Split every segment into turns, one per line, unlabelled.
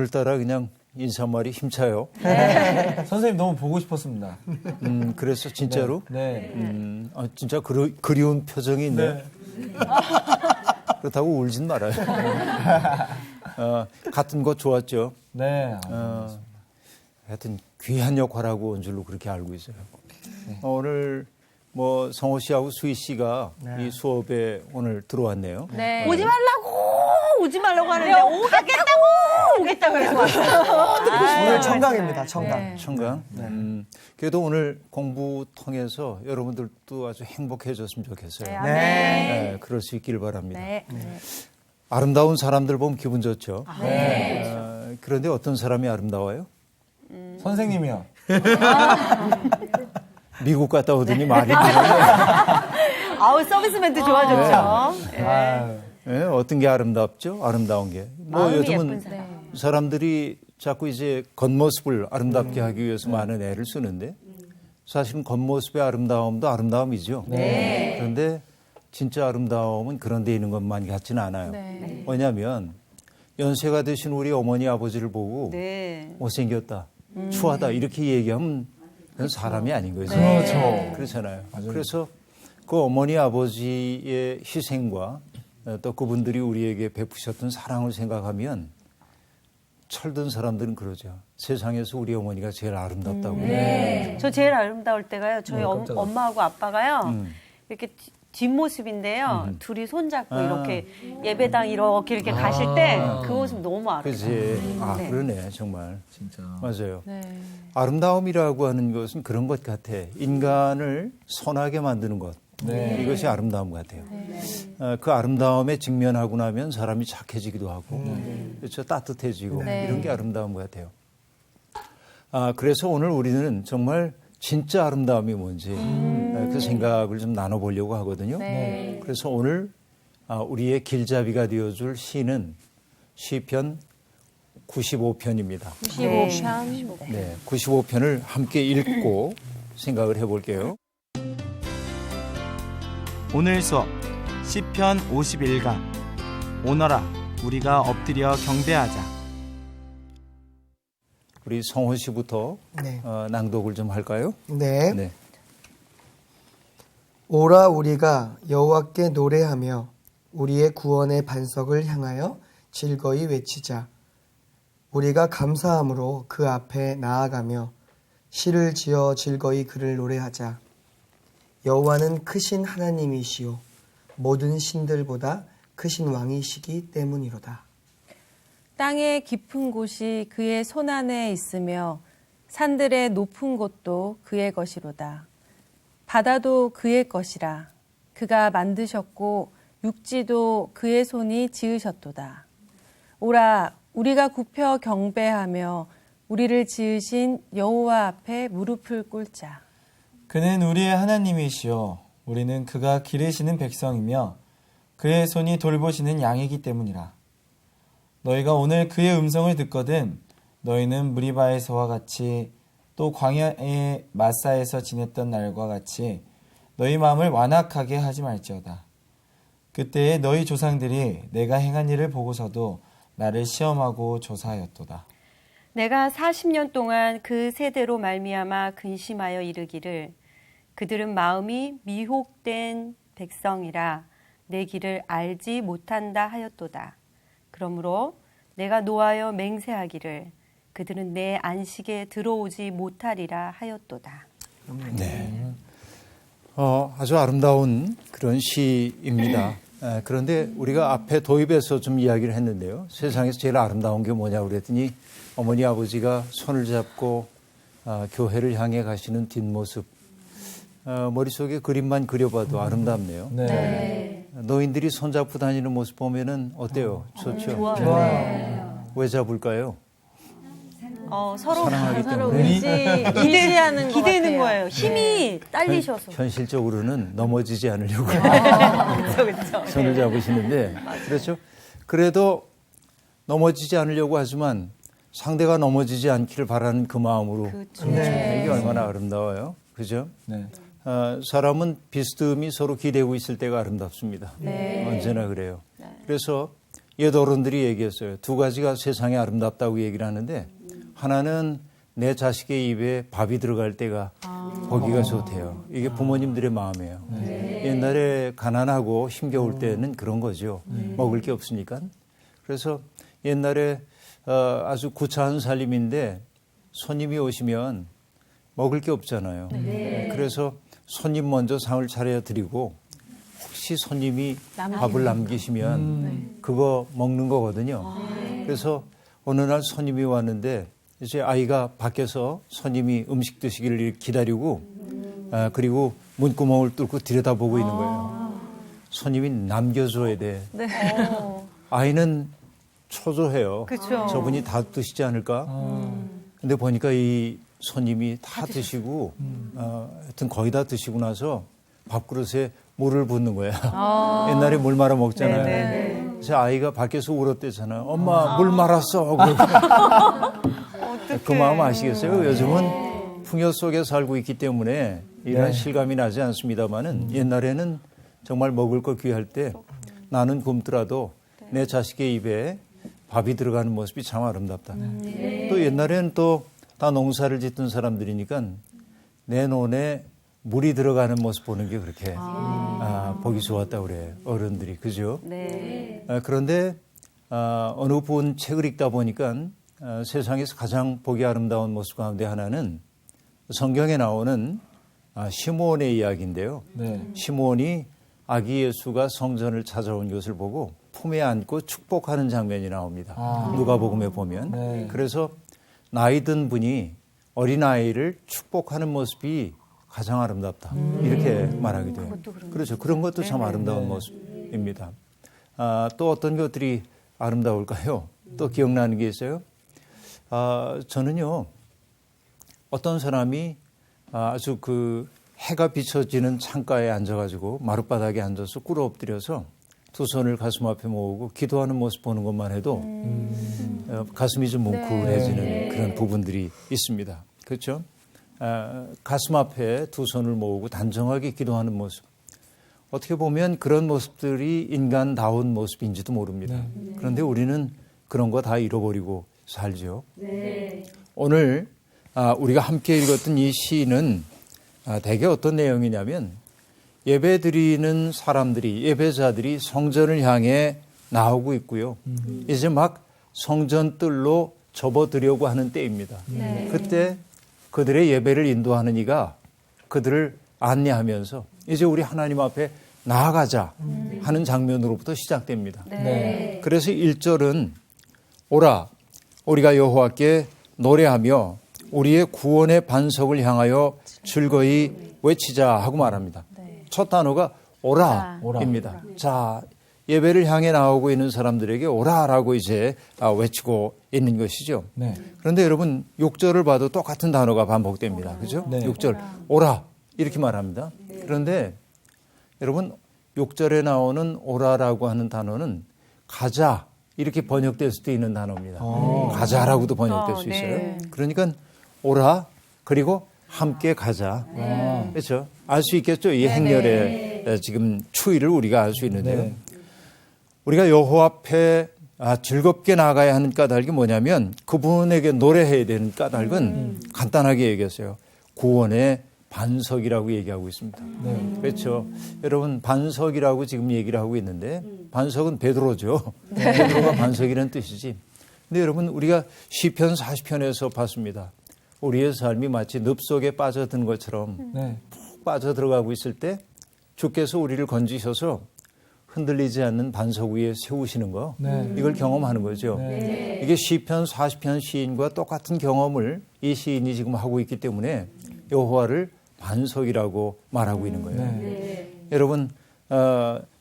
오늘따라 그냥 인사말이 힘차요.
네. 선생님 너무 보고 싶었습니다.
그래서 진짜로?
네.
진짜 그리운 표정이 있네요.
네.
그렇다고 울진 말아요. 같은 것 좋았죠.
네.
하여튼 귀한 역할하고 온 줄로 그렇게 알고 있어요. 네. 오늘 뭐 성호 씨하고 수희 씨가 이 수업에 오늘 들어왔네요.
네.
오지 말라고 하는데 오겠다고 해서 왔어요.
오늘 청강입니다. 청강.
네.
청강. 그래도 오늘 공부 통해서 여러분들도 아주 행복해졌으면 좋겠어요.
네.
네, 그럴 수 있길 바랍니다.
네.
아름다운 사람들 보면 기분 좋죠.
네.
그런데 어떤 사람이 아름다워요?
선생님이요.
미국 갔다 오더니 말이 늘어요.
아우 서비스 멘트 좋아졌죠.
네, 어떤 게 아름답죠? 아름다운 게. 뭐
마음이
요즘은
예쁜 사람.
사람들이 자꾸 이제 겉모습을 아름답게 하기 위해서 많은 애를 쓰는데 사실은 겉모습의 아름다움도 아름다움이죠.
네.
그런데 진짜 아름다움은 그런 데 있는 것만 같지는 않아요.
네.
왜냐하면 연세가 드신 우리 어머니 아버지를 보고
네.
못생겼다, 추하다 이렇게 얘기하면 그건 사람이 아닌 거죠.
그렇죠.
그렇잖아요.
맞아요.
그래서 그 어머니 아버지의 희생과 또 그분들이 우리에게 베푸셨던 사랑을 생각하면 철든 사람들은 그러죠. 세상에서 우리 어머니가 제일 아름답다고.
네. 저 제일 아름다울 때가요. 저희
깜짝이야.
엄마하고 아빠가요. 이렇게 뒷모습인데요. 둘이 손잡고 이렇게 예배당 이렇게 가실 때 그 모습 너무 아름다워요.
그렇지.
네.
그러네 정말.
진짜.
맞아요.
네.
아름다움이라고 하는 것은 그런 것 같아. 인간을 선하게 만드는 것.
네.
이것이 아름다움 같아요. 그 아름다움에 직면하고 나면 사람이 착해지기도 하고 그렇죠? 따뜻해지고
네.
이런 게 아름다움 같아요. 그래서 오늘 우리는 정말 진짜 아름다움이 뭔지 그 생각을 좀 나눠보려고 하거든요.
네.
그래서 오늘 우리의 길잡이가 되어줄 시는 시편 95편입니다.
95편.
네, 95편을 함께 읽고 생각을 해볼게요.
오늘 수업 시편 51강 오너라 우리가 엎드려 경배하자.
우리 성호 씨부터
네.
낭독을 좀 할까요?
네.
네.
오라 우리가 여호와께 노래하며 우리의 구원의 반석을 향하여 즐거이 외치자. 우리가 감사함으로 그 앞에 나아가며 시를 지어 즐거이 그를 노래하자. 여호와는 크신 하나님이시요 모든 신들보다 크신 왕이시기 때문이로다.
땅의 깊은 곳이 그의 손안에 있으며 산들의 높은 곳도 그의 것이로다. 바다도 그의 것이라. 그가 만드셨고 육지도 그의 손이 지으셨도다. 오라 우리가 굽혀 경배하며 우리를 지으신 여호와 앞에 무릎을 꿇자.
그는 우리의 하나님이시요 우리는 그가 기르시는 백성이며 그의 손이 돌보시는 양이기 때문이라. 너희가 오늘 그의 음성을 듣거든 너희는 무리바에서와 같이 또 광야의 마사에서 지냈던 날과 같이 너희 마음을 완악하게 하지 말지어다. 그때에 너희 조상들이 내가 행한 일을 보고서도 나를 시험하고 조사하였도다.
내가 40년 동안 그 세대로 말미암아 근심하여 이르기를 그들은 마음이 미혹된 백성이라 내 길을 알지 못한다 하였도다. 그러므로 내가 노하여 맹세하기를 그들은 내 안식에 들어오지 못하리라 하였도다.
네. 아주 아름다운 그런 시입니다. 그런데 우리가 앞에 도입에서 좀 이야기를 했는데요. 세상에서 제일 아름다운 게 뭐냐고 그랬더니 어머니 아버지가 손을 잡고 교회를 향해 가시는 뒷모습. 머릿속에 그림만 그려봐도 아름답네요.
네.
노인들이 손잡고 다니는 모습 보면은 어때요? 좋죠?
좋아요.
왜 잡을까요?
서로
사랑하기
서로
때문에.
의지하는 것
기대는
같아요.
거예요. 힘이 딸리셔서.
현실적으로는 넘어지지 않으려고
그렇죠.
손을 잡으시는데 그렇죠? 그래도 넘어지지 않으려고 하지만 상대가 넘어지지 않기를 바라는 그 마음으로
그렇죠.
이게 얼마나 아름다워요. 그죠?
네.
사람은 비스듬히 서로 기대고 있을 때가 아름답습니다.
네.
언제나 그래요. 그래서 옛 어른들이 얘기했어요. 두 가지가 세상에 아름답다고 얘기를 하는데 하나는 내 자식의 입에 밥이 들어갈 때가 보기가 좋대요. 이게 부모님들의 마음이에요. 옛날에 가난하고 힘겨울 때는 그런 거죠. 먹을 게 없으니까. 그래서 옛날에 아주 구차한 살림인데 손님이 오시면 먹을 게 없잖아요. 그래서 손님 먼저 상을 차려드리고 혹시 손님이 밥을 남기시면 그거 먹는 거거든요. 그래서 어느 날 손님이 왔는데 이제 아이가 밖에서 손님이 음식 드시기를 기다리고 그리고 문구멍을 뚫고 들여다보고 있는 거예요. 손님이 남겨줘야 돼. 아이는 초조해요.
그쵸.
저분이 다 드시지 않을까? 근데 보니까 이 손님이 다 드시고 하여튼 거의 다 드시고 나서 밥그릇에 물을 붓는 거야. 옛날에 물 말아 먹잖아요. 그래서 아이가 밖에서 울었대잖아요. 엄마 물 말았어. 그 마음 아시겠어요? 요즘은 풍요 속에 살고 있기 때문에 이런 실감이 나지 않습니다만은 옛날에는 정말 먹을 거 귀할 때 나는 굶더라도 내 자식의 입에 밥이 들어가는 모습이 참 아름답다. 또 옛날에는 또 다 농사를 짓던 사람들이니까 내 논에 물이 들어가는 모습 보는 게 그렇게 보기 좋았다고 그래요. 어른들이. 그죠?
네.
그런데 어느 분 책을 읽다 보니까 세상에서 가장 보기 아름다운 모습 가운데 하나는 성경에 나오는 시므온의 이야기인데요. 시므온이 아기 예수가 성전을 찾아온 것을 보고 품에 안고 축복하는 장면이 나옵니다. 누가복음에 보면. 그래서 나이 든 분이 어린아이를 축복하는 모습이 가장 아름답다. 이렇게 말하기도 해요. 그렇죠. 그런 것도 참 아름다운 모습입니다. 또 어떤 것들이 아름다울까요? 또 기억나는 게 있어요? 저는요, 어떤 사람이 아주 그 해가 비춰지는 창가에 앉아가지고 마룻바닥에 앉아서 꿇어 엎드려서 두 손을 가슴 앞에 모으고 기도하는 모습 보는 것만 해도 가슴이 좀 뭉클해지는 그런 부분들이 있습니다. 그렇죠? 가슴 앞에 두 손을 모으고 단정하게 기도하는 모습. 어떻게 보면 그런 모습들이 인간다운 모습인지도 모릅니다. 그런데 우리는 그런 거 다 잃어버리고 살죠. 오늘 우리가 함께 읽었던 이 시는 대개 어떤 내용이냐면 예배드리는 사람들이 예배자들이 성전을 향해 나오고 있고요. 이제 막 성전 뜰로 접어들려고 하는 때입니다. 그때 그들의 예배를 인도하는 이가 그들을 안내하면서 이제 우리 하나님 앞에 나아가자 하는 장면으로부터 시작됩니다. 그래서 1절은 오라 우리가 여호와께 노래하며 우리의 구원의 반석을 향하여 즐거이 외치자 하고 말합니다. 첫 단어가 오라입니다. 자, 예배를 향해 나오고 있는 사람들에게 오라라고 이제 외치고 있는 것이죠. 그런데 여러분 6절을 봐도 똑같은 단어가 반복됩니다. 그죠? 6절 오라 이렇게 말합니다. 그런데 여러분 6절에 나오는 오라라고 하는 단어는 가자 이렇게 번역될 수도 있는 단어입니다. 가자라고도 번역될 수 있어요. 그러니까 오라 그리고 함께 가자. 그렇죠? 알 수 있겠죠? 이 행렬의 지금 추이를 우리가 알 수 있는데요. 우리가 여호와 앞에 즐겁게 나가야 하는 까닭이 뭐냐면 그분에게 노래해야 되는 까닭은 간단하게 얘기했어요. 구원의 반석이라고 얘기하고 있습니다. 그렇죠. 여러분 반석이라고 지금 얘기를 하고 있는데 반석은 베드로죠. 베드로가 반석이라는 뜻이지. 근데 여러분 우리가 시편 40편에서 봤습니다. 우리의 삶이 마치 늪 속에 빠져든 것처럼 푹 빠져들어가고 있을 때 주께서 우리를 건지셔서 흔들리지 않는 반석 위에 세우시는 거 이걸 경험하는 거죠. 이게 시편 40편 시인과 똑같은 경험을 이 시인이 지금 하고 있기 때문에 여호와를 반석이라고 말하고 있는 거예요. 여러분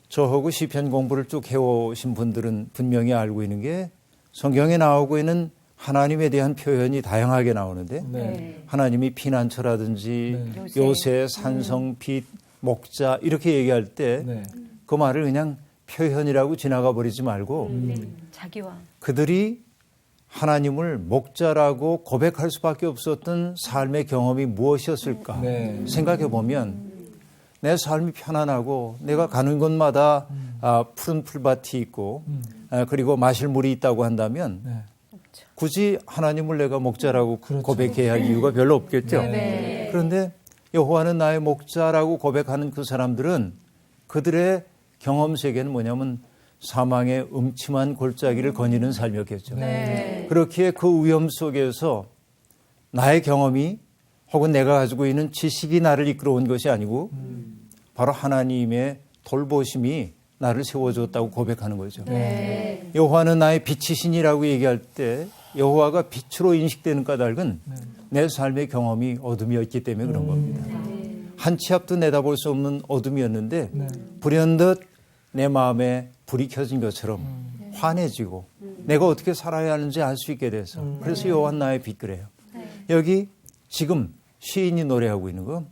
저하고 시편 공부를 쭉 해오신 분들은 분명히 알고 있는 게 성경에 나오고 있는 하나님에 대한 표현이 다양하게 나오는데 하나님이 피난처라든지 요새, 산성, 빛, 목자 이렇게 얘기할 때 그 말을 그냥 표현이라고 지나가 버리지 말고
자기와
그들이 하나님을 목자라고 고백할 수밖에 없었던 삶의 경험이 무엇이었을까 생각해 보면 내 삶이 편안하고 내가 가는 곳마다 푸른 풀밭이 있고 그리고 마실 물이 있다고 한다면
네.
굳이 하나님을 내가 목자라고
그렇죠.
고백해야 할 이유가 별로 없겠죠.
네.
그런데 여호와는 나의 목자라고 고백하는 그 사람들은 그들의 경험 세계는 뭐냐면 사망의 음침한 골짜기를 거니는 삶이었겠죠.
네.
그렇기에 그 위험 속에서 나의 경험이 혹은 내가 가지고 있는 지식이 나를 이끌어온 것이 아니고 바로 하나님의 돌보심이 나를 세워줬다고 고백하는 거죠.
네.
여호와는 나의 빛이시니라고 얘기할 때 여호와가 빛으로 인식되는 까닭은 내 삶의 경험이 어둠이었기 때문에 그런 겁니다. 한 치 앞도 내다볼 수 없는 어둠이었는데 불현듯 내 마음에 불이 켜진 것처럼 환해지고 내가 어떻게 살아야 하는지 알 수 있게 돼서 그래서 여호와 나의 빛 그래요. 여기 지금 시인이 노래하고 있는 거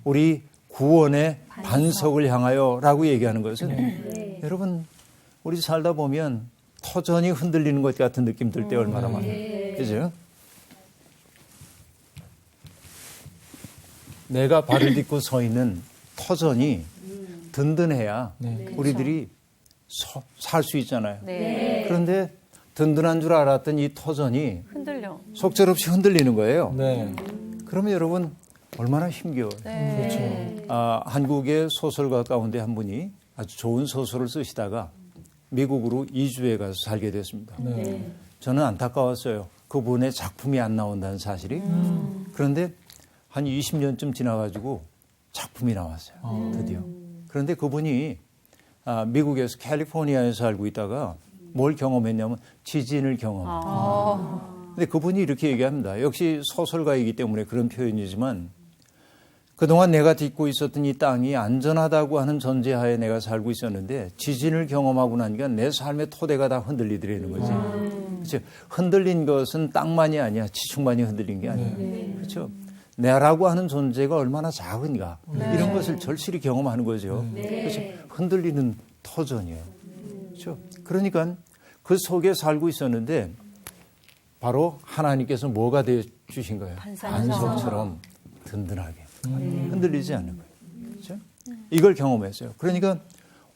우리 구원의 반석을 향하여라고 얘기하는 것은 여러분 우리 살다 보면 터전이 흔들리는 것 같은 느낌 들 때 얼마나 많아요. 그죠? 내가 발을 딛고 서 있는 터전이 든든해야 우리들이 살 수 있잖아요.
네.
그런데 든든한 줄 알았던 이 터전이
흔들려.
속절없이 흔들리는 거예요.
네.
그러면 여러분 얼마나 힘겨워요.
네.
한국의 소설가 가운데 한 분이 아주 좋은 소설을 쓰시다가 미국으로 이주해 가서 살게 됐습니다.
네.
저는 안타까웠어요. 그분의 작품이 안 나온다는 사실이. 그런데 한 20년쯤 지나가지고 작품이 나왔어요. 드디어. 그런데 그분이 미국에서 캘리포니아에 살고 있다가 뭘 경험했냐면 지진을 경험했어요. 근데 그분이 이렇게 얘기합니다. 역시 소설가이기 때문에 그런 표현이지만 그동안 내가 딛고 있었던 이 땅이 안전하다고 하는 전제하에 내가 살고 있었는데 지진을 경험하고 나니까 내 삶의 토대가 다 흔들리더라는 거지. 그렇죠? 흔들린 것은 땅만이 아니야. 지축만이 흔들린 게 아니야. 그렇죠? 내라고 하는 존재가 얼마나 작은가. 이런 것을 절실히 경험하는 거죠. 그래서 흔들리는 터전이에요. 그렇죠? 그러니까 그 속에 살고 있었는데 바로 하나님께서 뭐가 되어 주신 거예요? 반석처럼 든든하게. 흔들리지 않는 거예요. 그렇죠? 이걸 경험했어요. 그러니까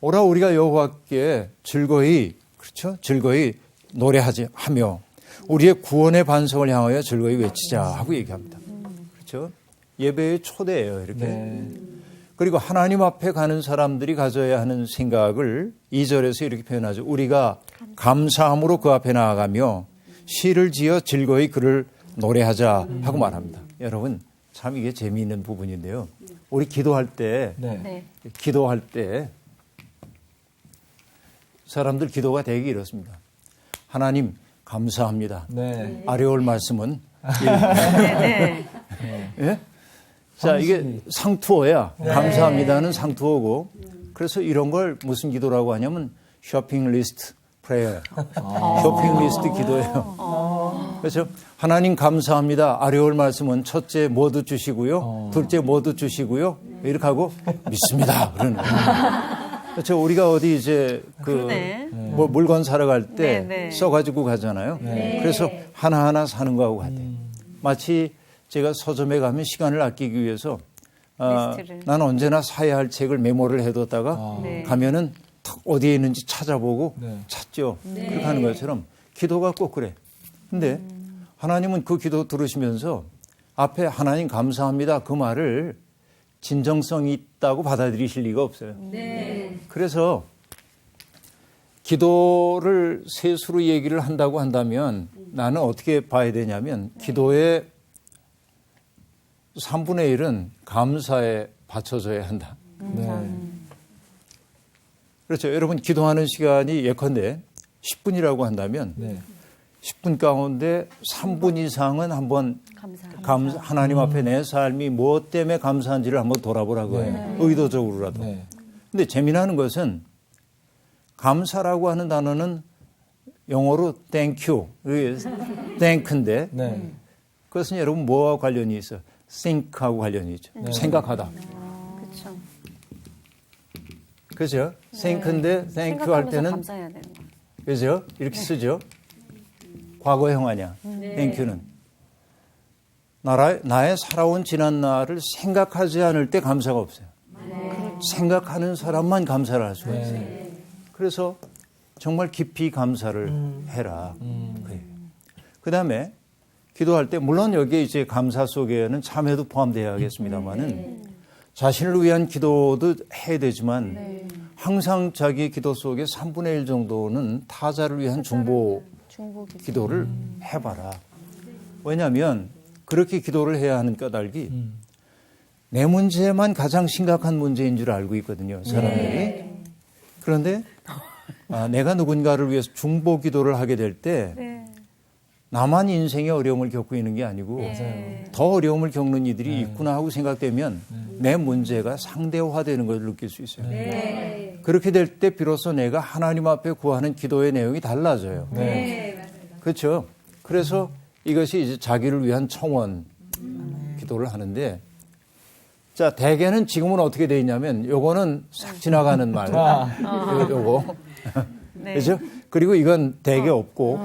오라 우리가 여호와께 즐거이 그렇죠? 즐거이 노래하지 하며 우리의 구원의 반석을 향하여 즐거이 외치자 하고 얘기합니다. 그렇죠? 예배의 초대예요. 이렇게.
네.
그리고 하나님 앞에 가는 사람들이 가져야 하는 생각을 2절에서 이렇게 표현하죠. 우리가 감사함으로 그 앞에 나아가며 시를 지어 즐거이 그를 노래하자 하고 말합니다. 여러분 참 이게 재미있는 부분인데요. 우리 기도할 때
네.
기도할 때 사람들 기도가 되게 이렇습니다. 하나님 감사합니다.
네.
아래올 말씀은
네.
예? 자, 이게 상투어야. 감사합니다는 상투어고. 그래서 이런 걸 무슨 기도라고 하냐면 쇼핑 리스트 프레이어. 쇼핑 리스트 기도예요. 그래서 하나님 감사합니다. 아래올 말씀은 첫째 뭐도 주시고요. 둘째 뭐도 주시고요. 이렇게 하고 믿습니다. 그러는 거예요. 그렇죠. 우리가 어디 이제 뭐 물건 사러 갈 때 써가지고 가잖아요. 그래서 하나하나 사는 거하고 같아요. 마치 제가 서점에 가면 시간을 아끼기 위해서 난 언제나 사야 할 책을 메모를 해뒀다가 가면은 탁 어디에 있는지 찾아보고 찾죠. 그렇게 하는 것처럼 기도가 꼭 그래. 근데 하나님은 그 기도 들으시면서 앞에 하나님 감사합니다 그 말을 진정성이 있다고 받아들이실 리가 없어요. 그래서 기도를 셋으로 얘기를 한다고 한다면 나는 어떻게 봐야 되냐면 기도의 3분의 1은 감사에 바쳐져야 한다.
네.
그렇죠. 여러분 기도하는 시간이 예컨대 10분이라고 한다면 10분 가운데 3분 이상은 한번 하나님 앞에 내 삶이 무엇 때문에 감사한지를 한번 돌아보라고 해요. 의도적으로라도. 근데 재미나는 것은 감사라고 하는 단어는 영어로 thank you, thank인데 그것은 여러분 뭐와 관련이 있어요? think하고 관련이 있죠. 생각하다.
그렇죠.
그죠? think인데 thank you 할 때는
감사해야 되는 거.
그죠? 이렇게 쓰죠. 과거형 아니야. thank you는. 나의 살아온 지난 날을 생각하지 않을 때 감사가 없어요. 생각하는 사람만 감사를 할 수가 있어요. 그래서 정말 깊이 감사를 해라. 그 다음에 기도할 때 물론 여기에 이제 감사 속에는 참회도 포함되어야겠습니다만은 자신을 위한 기도도 해야 되지만 항상 자기 기도 속에 3분의 1 정도는 타자를 위한 중보 기도를 해봐라. 왜냐하면 그렇게 기도를 해야 하는 까닭이 내 문제만 가장 심각한 문제인 줄 알고 있거든요. 사람들이. 그런데 내가 누군가를 위해서 중보 기도를 하게 될 때 나만 인생의 어려움을 겪고 있는 게 아니고 더 어려움을 겪는 이들이 있구나 하고 생각되면 내 문제가 상대화되는 것을 느낄 수 있어요. 그렇게 될 때 비로소 내가 하나님 앞에 구하는 기도의 내용이 달라져요. 그렇죠? 그래서 이것이 이제 자기를 위한 청원 기도를 하는데 자, 대개는 지금은 어떻게 돼 있냐면 요거는 싹 지나가는 말. 요거. 그렇죠? 그리고 이건 대개 없고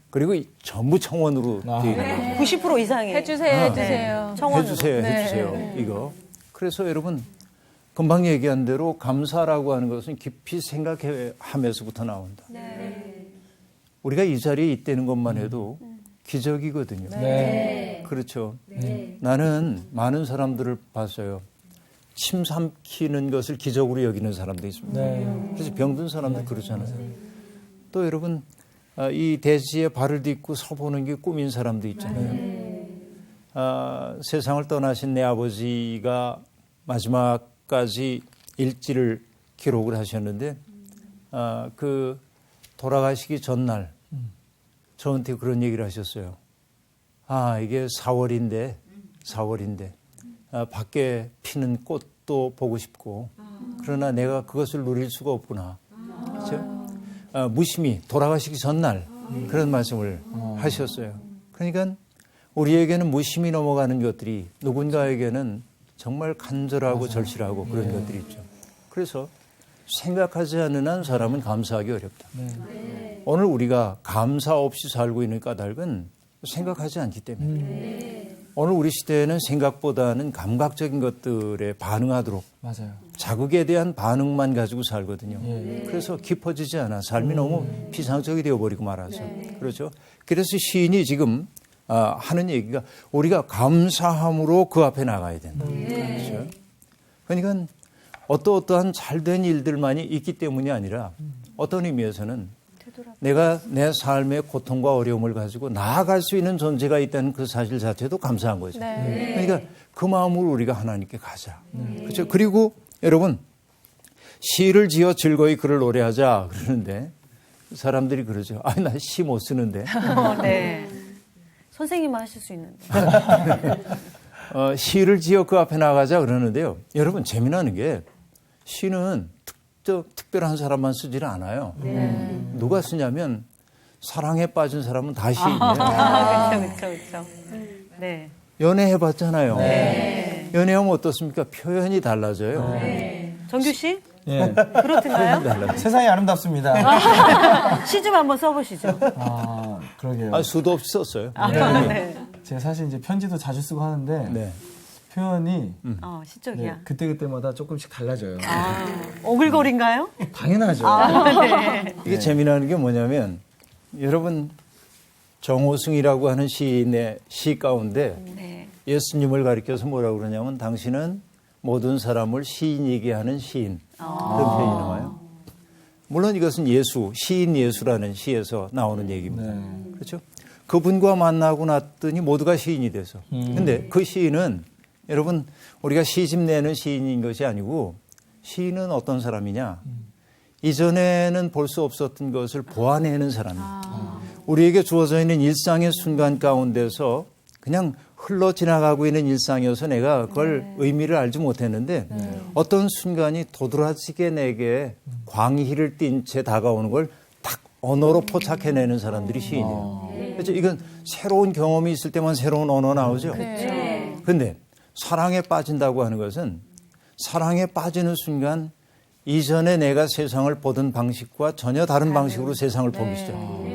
그리고 전부 청원으로 되어 있는 거죠.
90% 이상이
해주세요.
청원으로.
해주세요. 이거. 그래서 여러분 금방 얘기한 대로 감사라고 하는 것은 깊이 생각하면서부터 나온다. 우리가 이 자리에 있다는 것만 해도 기적이거든요. 그렇죠. 나는 많은 사람들을 봤어요. 침 삼키는 것을 기적으로 여기는 사람도 있습니다. 그래서 병든 사람들 그렇잖아요. 또 여러분 이 대지에 발을 딛고 서보는 게 꿈인 사람도 있잖아요. 세상을 떠나신 내 아버지가 마지막까지 일지를 기록을 하셨는데 그 돌아가시기 전날 저한테 그런 얘기를 하셨어요. 이게 4월인데 밖에 피는 꽃도 보고 싶고 그러나 내가 그것을 누릴 수가 없구나. 그렇죠? 무심히 돌아가시기 전날 그런 말씀을 하셨어요. 그러니까 우리에게는 무심히 넘어가는 것들이 누군가에게는 정말 간절하고 절실하고 그런 것들이 있죠. 그래서 생각하지 않는 한 사람은 감사하기 어렵다. 오늘 우리가 감사 없이 살고 있는 까닭은 생각하지 않기 때문에 오늘 우리 시대에는 생각보다는 감각적인 것들에 반응하도록 자극에 대한 반응만 가지고 살거든요. 그래서 깊어지지 않아. 삶이 너무 피상적이 되어버리고 말아서. 그렇죠. 그래서 시인이 지금 하는 얘기가 우리가 감사함으로 그 앞에 나가야 된다. 그렇죠. 그러니까 어떠한 잘된 일들만이 있기 때문이 아니라 어떤 의미에서는 내가 내 삶의 고통과 어려움을 가지고 나아갈 수 있는 존재가 있다는 그 사실 자체도 감사한 거죠. 그러니까 그 마음으로 우리가 하나님께 가자. 그렇죠. 그리고 여러분 시를 지어 즐거이 글을 노래하자 그러는데 사람들이 그러죠. 나 시 못 쓰는데.
네. 선생님은 하실 수 있는데.
시를 지어 그 앞에 나가자 그러는데요. 여러분 재미나는 게 시는 특별한 사람만 쓰지는 않아요. 누가 쓰냐면 사랑에 빠진 사람은 다 시인이에요.
그렇죠. 네.
연애해봤잖아요. 연애하면 어떻습니까? 표현이 달라져요.
정규 씨?
예.
그렇든가요?
세상이 아름답습니다.
시 좀 한번 써보시죠.
그러게요.
수도 없이 썼어요.
네.
제가 사실 이제 편지도 자주 쓰고 하는데 표현이
시적이야.
그때마다 조금씩 달라져요.
오글거린가요?
당연하죠.
네.
이게 재미나는 게 뭐냐면 여러분 정호승이라고 하는 시인의 시 가운데 예수님을 가리켜서 뭐라고 그러냐면 당신은 모든 사람을 시인이게 하는 시인 그런 표현이 나와요. 물론 이것은 시인 예수라는 시에서 나오는 얘기입니다. 그렇죠? 그분과 만나고 났더니 모두가 시인이 돼서. 근데 그 시인은 여러분 우리가 시집 내는 시인인 것이 아니고 시인은 어떤 사람이냐. 이전에는 볼 수 없었던 것을 보아내는 사람이에요. 우리에게 주어져 있는 일상의 순간 가운데서 그냥 흘러 지나가고 있는 일상이어서 내가 그걸 의미를 알지 못했는데 어떤 순간이 도드라지게 내게 광희를 띤 채 다가오는 걸 딱 언어로 포착해내는 사람들이 시인이에요. 그렇죠? 이건 새로운 경험이 있을 때만 새로운 언어 나오죠. 그런데 사랑에 빠진다고 하는 것은 사랑에 빠지는 순간 이전에 내가 세상을 보던 방식과 전혀 다른 방식으로 세상을 보기 시작해요.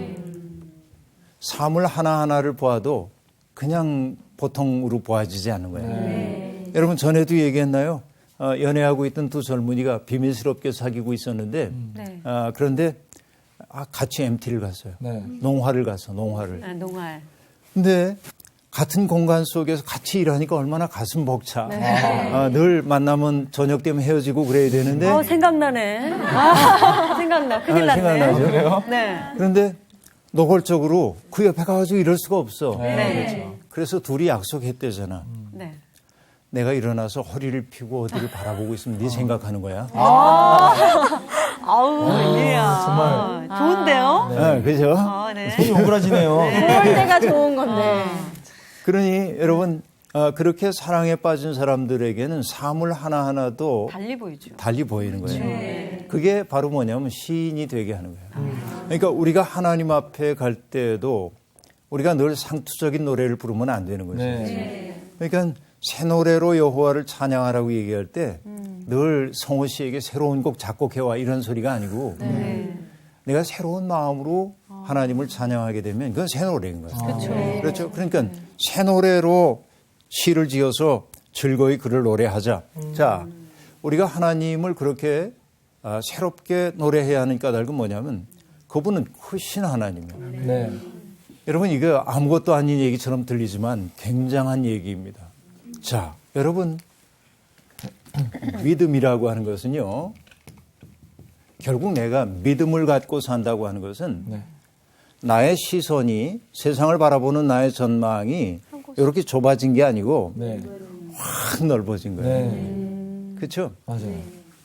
삶을 하나하나를 보아도 그냥 보통으로 보아지지 않는 거예요. 여러분 전에도 얘기했나요? 연애하고 있던 두 젊은이가 비밀스럽게 사귀고 있었는데
네.
그런데 같이 MT를 갔어요.
네.
농화를 가서 농화를.
농활.
근데 같은 공간 속에서 같이 일하니까 얼마나 가슴 벅차.
네.
늘 만나면 저녁 되면 헤어지고 그래야 되는데
생각나네. 생각나. 큰일 났네.
생각나죠?
그래요?
네.
그런데 노골적으로 그 옆에 가가지고 이럴 수가 없어.
네.
그래서 둘이 약속했대잖아.
네.
내가 일어나서 허리를 펴고 어디를 바라보고 있으면 네 생각하는 거야.
아우, 웬일이야.
정말.
좋은데요?
네, 그죠?
네.
손이 오그라지네요.
그럴 때가 좋은 건데.
그러니 여러분 그렇게 사랑에 빠진 사람들에게는 사물 하나하나도
달리 보이죠.
달리 보이는 거예요. 그게 바로 뭐냐면 시인이 되게 하는 거예요. 그러니까 우리가 하나님 앞에 갈 때에도 우리가 늘 상투적인 노래를 부르면 안 되는 거죠.
네.
그러니까 새 노래로 여호와를 찬양하라고 얘기할 때 늘 성호 씨에게 새로운 곡 작곡해와 이런 소리가 아니고 내가 새로운 마음으로 하나님을 찬양하게 되면 그건 새 노래인 거예요. 그렇죠. 그러니까 새 노래로 시를 지어서 즐거이 그를 노래하자. 자, 우리가 하나님을 그렇게 새롭게 노래해야 하는 까닭은 뭐냐면 그분은 크신 하나님이에요.
네.
여러분 이거 아무것도 아닌 얘기처럼 들리지만 굉장한 얘기입니다. 자, 여러분 믿음이라고 하는 것은요. 결국 내가 믿음을 갖고 산다고 하는 것은
네.
나의 시선이 세상을 바라보는 나의 전망이 이렇게 좁아진 게 아니고
네.
확 넓어진 거예요.
네.
그렇죠?
맞아요.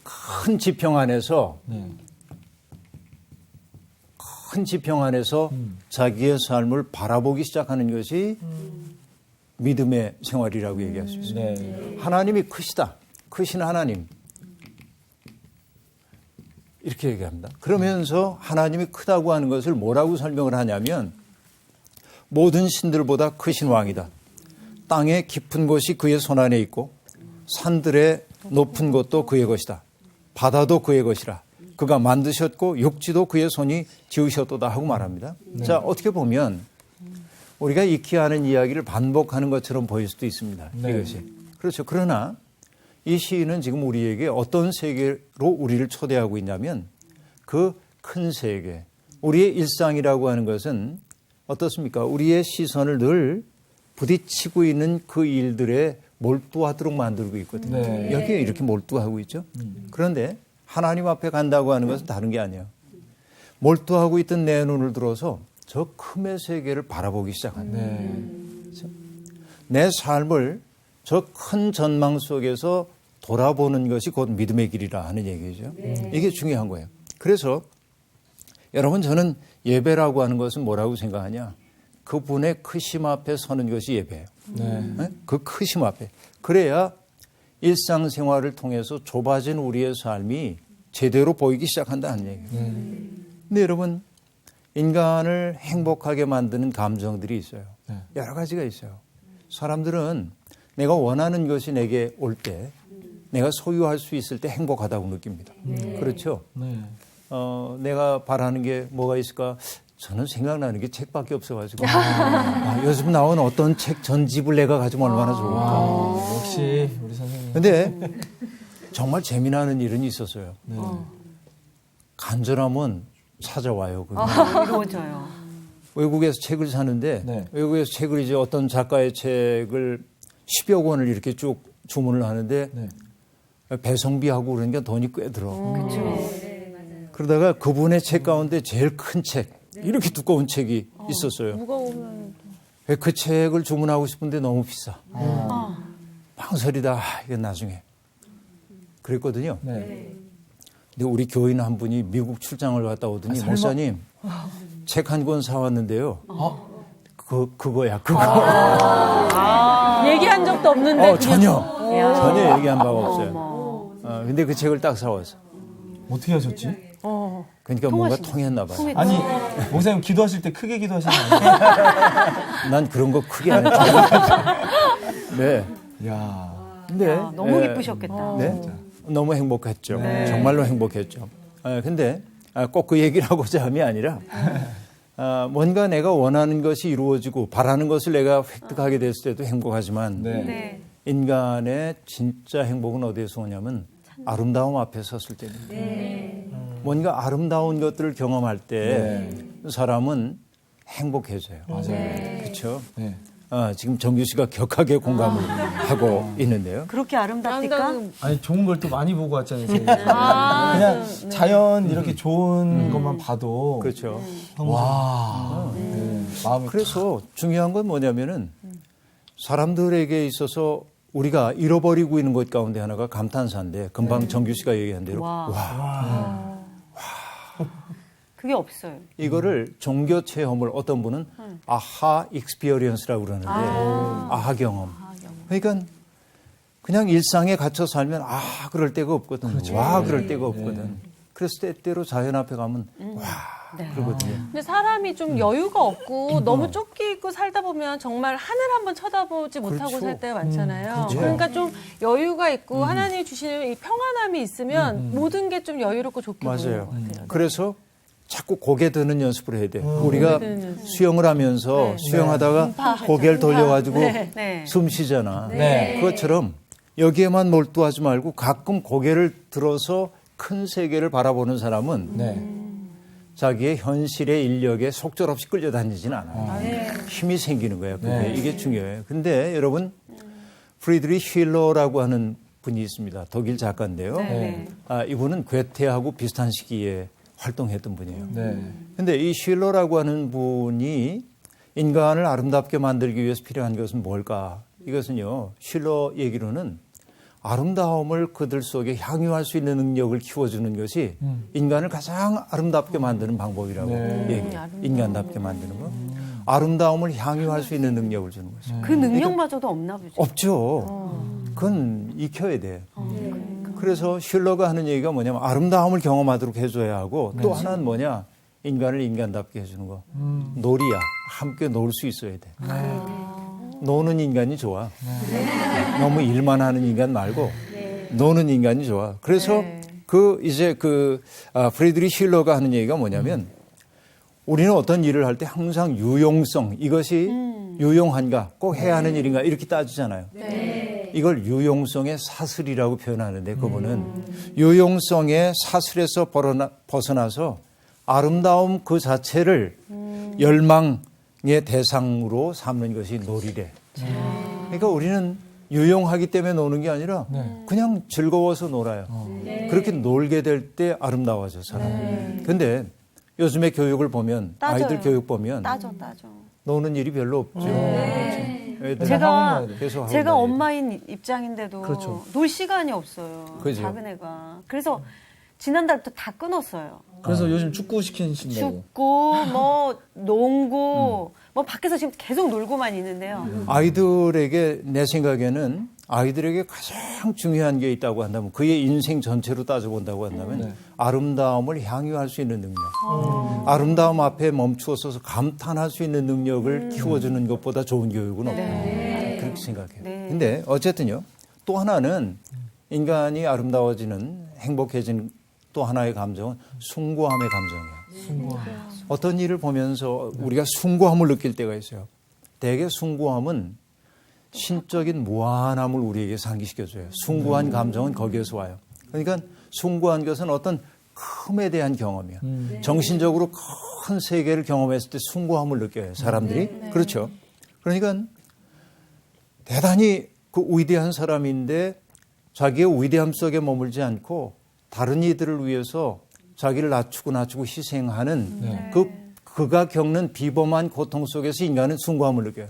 큰 지평 안에서
네.
큰 지평 안에서 자기의 삶을 바라보기 시작하는 것이 믿음의 생활이라고 얘기할 수 있어요.
네.
하나님이 크시다. 크신 하나님. 이렇게 얘기합니다. 그러면서 하나님이 크다고 하는 것을 뭐라고 설명을 하냐면 모든 신들보다 크신 왕이다. 땅의 깊은 곳이 그의 손안에 있고 산들의 높은 곳도 그의 것이다. 바다도 그의 것이라. 그가 만드셨고 육지도 그의 손이 지으셨도다 하고 말합니다. 자, 어떻게 보면 우리가 익히 하는 이야기를 반복하는 것처럼 보일 수도 있습니다.
네.
이것이. 그렇죠. 그러나 이 시인은 지금 우리에게 어떤 세계로 우리를 초대하고 있냐면 그 큰 세계, 우리의 일상이라고 하는 것은 어떻습니까? 우리의 시선을 늘 부딪히고 있는 그 일들에 몰두하도록 만들고 있거든요.
네.
여기에 이렇게 몰두하고 있죠. 그런데 하나님 앞에 간다고 하는 것은 다른 게 아니에요. 몰두하고 있던 내 눈을 들어서 저 큼의 세계를 바라보기 시작한다.
네.
내 삶을 저 큰 전망 속에서 돌아보는 것이 곧 믿음의 길이라 하는 얘기죠. 이게 중요한 거예요. 그래서 여러분 저는 예배라고 하는 것은 뭐라고 생각하냐. 그분의 크심 앞에 서는 것이 예배예요.
네.
그 크심 앞에. 그래야 일상생활을 통해서 좁아진 우리의 삶이 제대로 보이기 시작한다는 얘기예요. 근데 여러분 인간을 행복하게 만드는 감정들이 있어요.
네.
여러 가지가 있어요. 사람들은 내가 원하는 것이 내게 올 때 내가 소유할 수 있을 때 행복하다고 느낍니다. 그렇죠?
네.
내가 바라는 게 뭐가 있을까? 저는 생각나는 게 책밖에 없어가지고 요즘 나온 어떤 책 전집을 내가 가지면 얼마나 좋을까.
역시 우리 선생님.
근데 정말 재미나는 일은 있었어요.
네.
간절하면 찾아와요. 그게.
이루어져요.
외국에서 책을 사는데
네.
외국에서 책을 이제 어떤 작가의 책을 10여 권을 이렇게 쭉 주문을 하는데
네.
배송비하고 그러니까 돈이 꽤 들어.
그렇죠.
그러다가 그분의 책 가운데 제일 큰 책, 이렇게 두꺼운 책이 있었어요.
무거우면.
그 책을 주문하고 싶은데 너무 비싸. 망설이다. 이건 나중에. 그랬거든요.
네.
근데 우리 교인 한 분이 미국 출장을 갔다 오더니
설마?
목사님 책 한 권 사왔는데요. 그거야.
얘기한 적도 없는데.
전혀 얘기한 바가 없어요. 근데 그 책을 딱 사왔어.
어떻게 하셨지?
그러니까 뭔가 통했나 봐요.
아니, 목사님 기도하실 때 크게 기도하시는 거 아니에요?
난 그런 거 크게 안 했죠. 네.
이야.
근데
너무 기쁘셨겠다.
네? 너무 행복했죠. 정말로 행복했죠. 근데 꼭 그 얘기를 하고자 함이 아니라 뭔가 내가 원하는 것이 이루어지고 바라는 것을 내가 획득하게 됐을 때도 행복하지만
네.
네.
인간의 진짜 행복은 어디에서 오냐면 아름다움 앞에 섰을 때입니다. 뭔가 아름다운 것들을 경험할 때 사람은 행복해져요.
맞아요.
그렇죠?
네.
지금 정규 씨가 격하게 공감을 하고 있는데요.
그렇게 아름답니까?
아니 좋은 걸 또 많이 보고 왔잖아요. 저희가. 그냥 자연 이렇게 좋은 것만 봐도
그렇죠.
와. 네. 마음이
그래서 중요한 건 뭐냐면은 사람들에게 있어서 우리가 잃어버리고 있는 것 가운데 하나가 감탄사인데 금방 정규 씨가 얘기한 대로 와.
그게 없어요.
이거를 종교 체험을 어떤 분은 아하 익스피리언스라고 그러는데 아하 경험. 그러니까 그냥 일상에 갇혀 살면 그럴 데가 없거든. 와 그럴 데가 없거든. 그래서 때때로 자연 앞에 가면 와 그러거든요.
근데 사람이 좀 여유가 없고 너무 쫓기고 살다 보면 정말 하늘 한번 쳐다보지 못하고
그렇죠.
살 때가 많잖아요.
그렇죠.
그러니까 좀 여유가 있고 하나님이 주시는 이 평안함이 있으면 모든 게 좀 여유롭고 좋게 보이는 것
맞아요.
같아요.
그래서 자꾸 고개 드는 연습을 해야 돼. 우리가 수영을 하면서 수영하다가 고개를 돌려가지고
네.
숨 쉬잖아.
네.
그것처럼 여기에만 몰두하지 말고 가끔 고개를 들어서 큰 세계를 바라보는 사람은
네.
자기의 현실의 인력에 속절없이 끌려다니지는 않아요. 힘이 생기는 거예요. 그게.
네.
이게 중요해요. 근데 여러분 프리드리히 힐러라고 하는 분이 있습니다. 독일 작가인데요.
네.
이분은 괴테하고 비슷한 시기에 활동했던 분이에요.
네.
근데 이 쉴러라고 하는 분이 인간을 아름답게 만들기 위해서 필요한 것은 뭘까? 이것은요, 쉴러 얘기로는 아름다움을 그들 속에 향유할 수 있는 능력을 키워주는 것이 인간을 가장 아름답게 만드는 방법이라고 얘기해요. 인간답게 만드는 거. 아름다움을 향유할 수 있는 능력을 주는 거죠.
그 능력마저도 없나 보죠.
없죠. 그건 익혀야 돼. 그래서 슐러가 하는 얘기가 뭐냐면 아름다움을 경험하도록 해줘야 하고 또 하나는 뭐냐 인간을 인간답게 해주는 거. 놀이야. 함께 놀 수 있어야 돼. 노는 인간이 좋아. 너무 일만 하는 인간 말고 노는 인간이 좋아. 그래서 프리드리히 힐러가 하는 얘기가 뭐냐면 우리는 어떤 일을 할 때 항상 유용성 이것이 유용한가 꼭 해야 하는 일인가 이렇게 따지잖아요. 이걸 유용성의 사슬이라고 표현하는데 그분은 유용성의 사슬에서 벗어나서 아름다움 그 자체를 열망의 대상으로 삼는 것이 놀이래. 그러니까 우리는 유용하기 때문에 노는 게 아니라 그냥 즐거워서 놀아요. 그렇게 놀게 될 때 아름다워져 사람이. 근데 요즘의 교육을 보면
따져요.
아이들 교육 보면
따져.
노는 일이 별로 없죠. 애들은
제가
계속 학원
제가
다니고.
엄마인 입장인데도
그렇죠.
놀 시간이 없어요.
그죠.
작은 애가. 그래서 지난달부터 다 끊었어요.
그래서 요즘 축구 시키신다고.
축구, 뭐 농구, 뭐 밖에서 지금 계속 놀고만 있는데요.
아이들에게 내 생각에는 아이들에게 가장 중요한 게 있다고 한다면 그의 인생 전체로 따져본다고 한다면 아름다움을 향유할 수 있는 능력. 아름다움 앞에 멈추어서 감탄할 수 있는 능력을 키워주는 것보다 좋은 교육은 없다. 그렇게 생각해요. 근데 어쨌든요. 또 하나는 인간이 아름다워지는 행복해지는 또 하나의 감정은 숭고함의 감정이에요. 어떤 일을 보면서 우리가 숭고함을 느낄 때가 있어요. 대개 숭고함은 신적인 무한함을 우리에게 상기시켜줘요. 숭고한 감정은 거기에서 와요. 그러니까 숭고한 것은 어떤 큼에 대한 경험이야. 정신적으로 큰 세계를 경험했을 때 숭고함을 느껴요. 사람들이. 그렇죠. 그러니까 대단히 그 위대한 사람인데 자기의 위대함 속에 머물지 않고 다른 이들을 위해서 자기를 낮추고 희생하는 그가 겪는 비범한 고통 속에서 인간은 숭고함을 느껴요.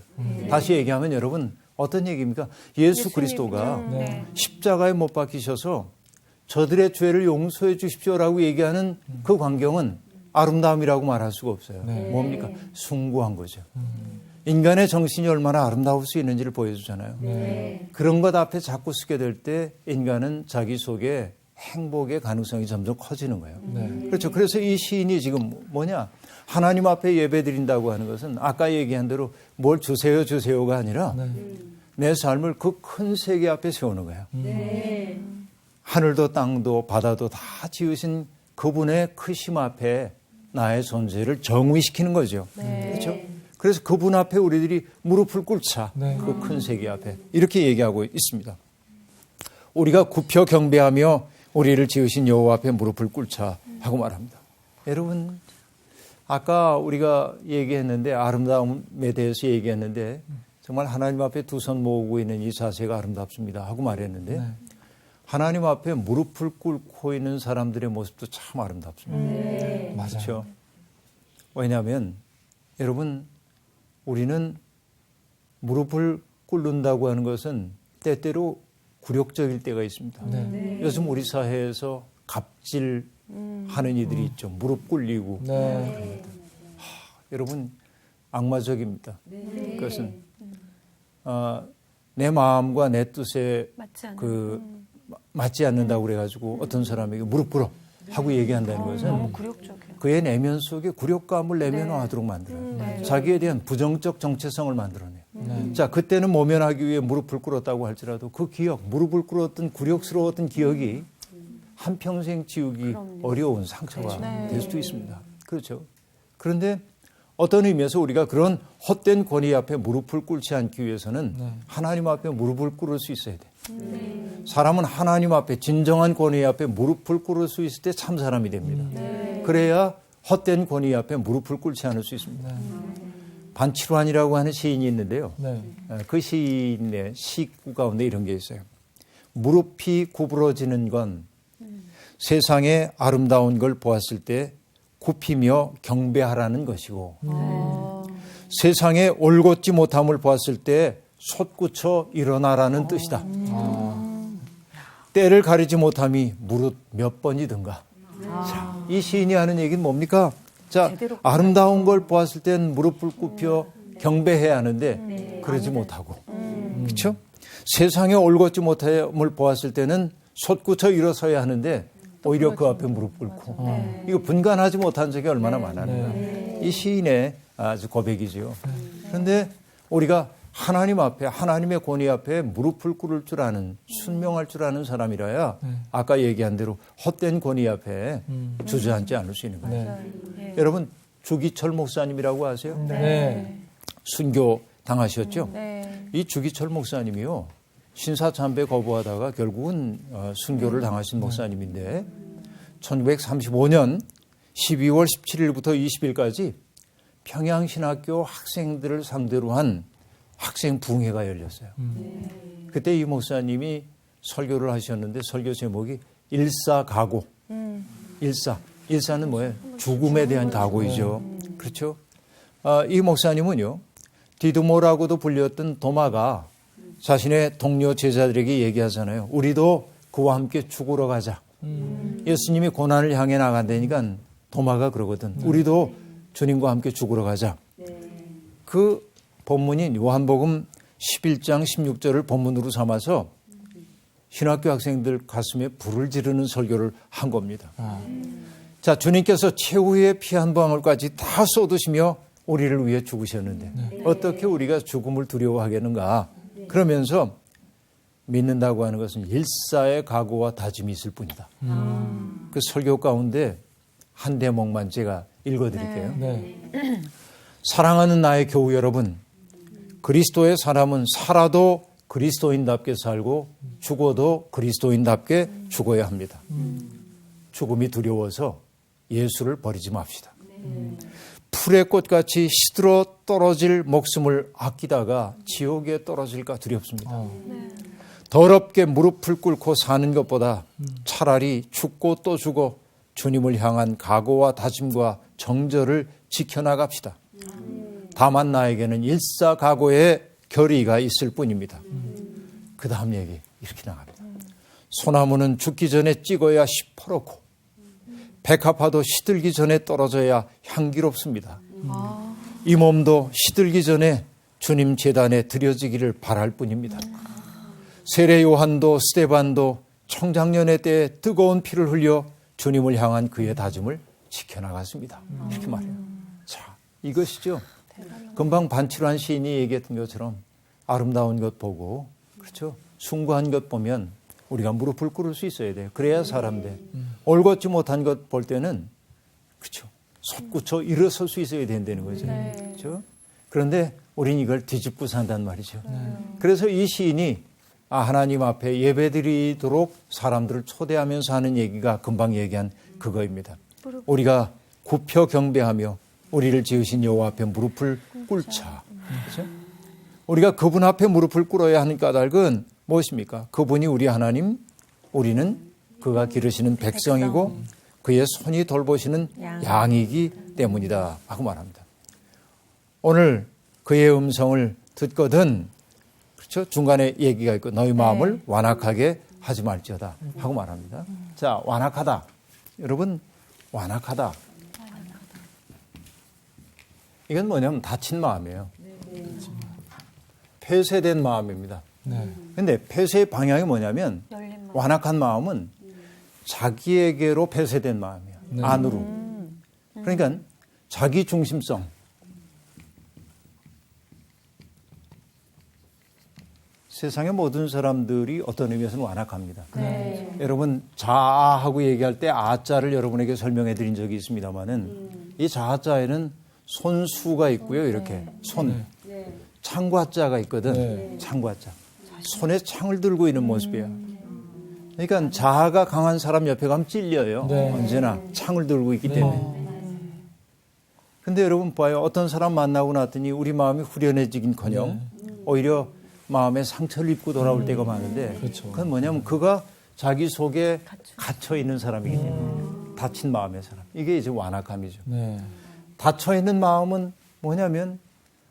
다시 얘기하면 여러분 어떤 얘기입니까? 예수 그리스도가 십자가에 못 박히셔서 저들의 죄를 용서해 주십시오라고 얘기하는 그 광경은 아름다움이라고 말할 수가 없어요. 뭡니까? 숭고한 거죠. 인간의 정신이 얼마나 아름다울 수 있는지를 보여주잖아요. 그런 것 앞에 자꾸 쓰게 될 때 인간은 자기 속에 행복의 가능성이 점점 커지는 거예요. 그렇죠. 그래서 이 시인이 지금 뭐냐? 하나님 앞에 예배드린다고 하는 것은 아까 얘기한 대로 뭘 주세요가 아니라 내 삶을 그 큰 세계 앞에 세우는 거예요. 하늘도 땅도 바다도 다 지으신 그분의 크심 앞에 나의 존재를 정의시키는 거죠. 그렇죠? 그래서 그분 앞에 우리들이 무릎을 꿇자.
네.
그 큰 세계 앞에. 이렇게 얘기하고 있습니다. 우리가 굽혀 경배하며 우리를 지으신 여호와 앞에 무릎을 꿇자 하고 말합니다. 여러분, 아까 우리가 얘기했는데 아름다움에 대해서 얘기했는데 정말 하나님 앞에 두 손 모으고 있는 이 자세가 아름답습니다 하고 말했는데
네.
하나님 앞에 무릎을 꿇고 있는 사람들의 모습도 참 아름답습니다.
맞아요.
그렇죠? 왜냐하면 여러분, 우리는 무릎을 꿇는다고 하는 것은 때때로 굴욕적일 때가 있습니다. 요즘 우리 사회에서 갑질하는 이들이 있죠. 무릎 꿇리고.
네.
여러분, 악마적입니다. 그것은 내 마음과 내 뜻에
맞지 않아요.
맞지 않는다고 그래가지고 어떤 사람에게 무릎 꿇어 하고 얘기한다는 것은
너무 굴욕적이에요.
그의 내면 속에 굴욕감을 내면화하도록 만들어요. 자기에 대한 부정적 정체성을 만들어내요. 자, 그때는 모면하기 위해 무릎을 꿇었다고 할지라도 그 기억, 무릎을 꿇었던 굴욕스러웠던 기억이 한평생 지우기 어려운 상처가 될 수도 있습니다. 그렇죠. 그런데 어떤 의미에서 우리가 그런 헛된 권위 앞에 무릎을 꿇지 않기 위해서는 하나님 앞에 무릎을 꿇을 수 있어야 돼. 사람은 하나님 앞에 진정한 권위 앞에 무릎을 꿇을 수 있을 때 참 사람이 됩니다. 그래야 헛된 권위 앞에 무릎을 꿇지 않을 수 있습니다. 반치환이라고 하는 시인이 있는데요.
네.
그 시인의 시구 가운데 이런 게 있어요. 무릎이 구부러지는 건 세상의 아름다운 걸 보았을 때 굽히며 경배하라는 것이고 세상의 올곧지 못함을 보았을 때 솟구쳐 일어나라는 뜻이다. 때를 가리지 못함이 무릇 몇 번이든가. 자, 이 시인이 하는 얘기는 뭡니까? 자, 아름다운 걸 보았을 땐 무릎을 굽혀 경배해야 하는데 그러지 못하고. 그렇죠? 세상의 올곧지 못함을 보았을 때는 솟구쳐 일어서야 하는데 오히려 그 앞에 무릎 꿇고 이거 분간하지 못한 적이 얼마나 많았는가. 이 시인의 아주 고백이죠. 그런데 우리가 하나님 앞에 하나님의 권위 앞에 무릎을 꿇을 줄 아는 순명할 줄 아는 사람이라야 아까 얘기한 대로 헛된 권위 앞에 주저앉지 않을 수 있는 거예요. 여러분 주기철 목사님이라고 아세요?
네.
순교 당하셨죠?
네.
이 주기철 목사님이요. 신사참배 거부하다가 결국은 순교를 당하신 목사님인데 1935년 12월 17일부터 20일까지 평양신학교 학생들을 상대로 한 학생 부흥회가 열렸어요. 그때 이 목사님이 설교를 하셨는데 설교 제목이 일사각오. 일사는 뭐예요? 죽음에 대한 각오이죠. 그렇죠? 이 목사님은요. 디드모라고도 불렸던 도마가 자신의 동료 제자들에게 얘기하잖아요. 우리도 그와 함께 죽으러 가자. 예수님이 고난을 향해 나간다니까 도마가 그러거든. 우리도 주님과 함께 죽으러 가자. 그 본문인 요한복음 11장 16절을 본문으로 삼아서 신학교 학생들 가슴에 불을 지르는 설교를 한 겁니다. 자, 주님께서 최후의 피 한 방울까지 다 쏟으시며 우리를 위해 죽으셨는데 어떻게 우리가 죽음을 두려워하겠는가? 그러면서 믿는다고 하는 것은 일사의 각오와 다짐이 있을 뿐이다. 그 설교 가운데 한 대목만 제가 읽어드릴게요.
네.
사랑하는 나의 교우 여러분, 그리스도의 사람은 살아도 그리스도인답게 살고 죽어도 그리스도인답게 죽어야 합니다. 죽음이 두려워서 예수를 버리지 맙시다. 풀의 꽃같이 시들어 떨어질 목숨을 아끼다가 지옥에 떨어질까 두렵습니다. 더럽게 무릎을 꿇고 사는 것보다 차라리 죽고 또 죽어 주님을 향한 각오와 다짐과 정절을 지켜나갑시다. 다만 나에게는 일사각오의 결의가 있을 뿐입니다. 그 다음 얘기 이렇게 나갑니다. 소나무는 죽기 전에 찍어야 시퍼렇고 백합화도 시들기 전에 떨어져야 향기롭습니다. 이 몸도 시들기 전에 주님 제단에 드려지기를 바랄 뿐입니다. 세례 요한도 스데반도 청장년의 때에 뜨거운 피를 흘려 주님을 향한 그의 다짐을 지켜나갔습니다. 이렇게 말해요. 자, 이것이죠. 금방 반칠환 시인이 얘기했던 것처럼 아름다운 것 보고, 그렇죠? 숭고한 것 보면 우리가 무릎을 꿇을 수 있어야 돼요. 그래야 사람 돼. 올곧지 못한 것 볼 때는, 그렇죠? 솟구쳐 일어설 수 있어야 된다는 거죠. 그렇죠? 그런데 우리는 이걸 뒤집고 산단 말이죠. 그래서 이 시인이 하나님 앞에 예배드리도록 사람들을 초대하면서 하는 얘기가 금방 얘기한 그거입니다. 우리가 굽혀 경배하며 우리를 지으신 여호와 앞에 무릎을 꿇자. 그렇죠? 우리가 그분 앞에 무릎을 꿇어야 하는 까닭은 무엇입니까? 그분이 우리 하나님, 우리는 그가 기르시는 백성이고 그의 손이 돌보시는 양이기 때문이다 하고 말합니다. 오늘 그의 음성을 듣거든, 그렇죠? 중간에 얘기가 있고 너희 마음을 완악하게 하지 말지어다 하고 말합니다. 자, 완악하다. 여러분, 완악하다. 이건 뭐냐면 다친 마음이에요. 폐쇄된 마음입니다. 그런데 폐쇄의 방향이 뭐냐면 완악한 마음은 자기에게로 폐쇄된 마음이에요. 안으로. 그러니까 자기 중심성. 세상의 모든 사람들이 어떤 의미에서는 완악합니다. 여러분 자아하고 얘기할 때 아자를 여러분에게 설명해 드린 적이 있습니다만은 이 자아자에는 손수가 있고요. 이렇게 손. 창과자가 있거든. 창과자. 손에 창을 들고 있는 모습이에요. 그러니까 자아가 강한 사람 옆에 가면 찔려요. 언제나 창을 들고 있기 때문에. 근데 여러분 봐요. 어떤 사람 만나고 났더니 우리 마음이 후련해지긴커녕 오히려 마음에 상처를 입고 돌아올 때가 많은데 그건 뭐냐면 그가 자기 속에 갇혀 있는 사람이기 때문에 다친 마음의 사람. 이게 이제 완악함이죠. 닫혀 있는 마음은 뭐냐면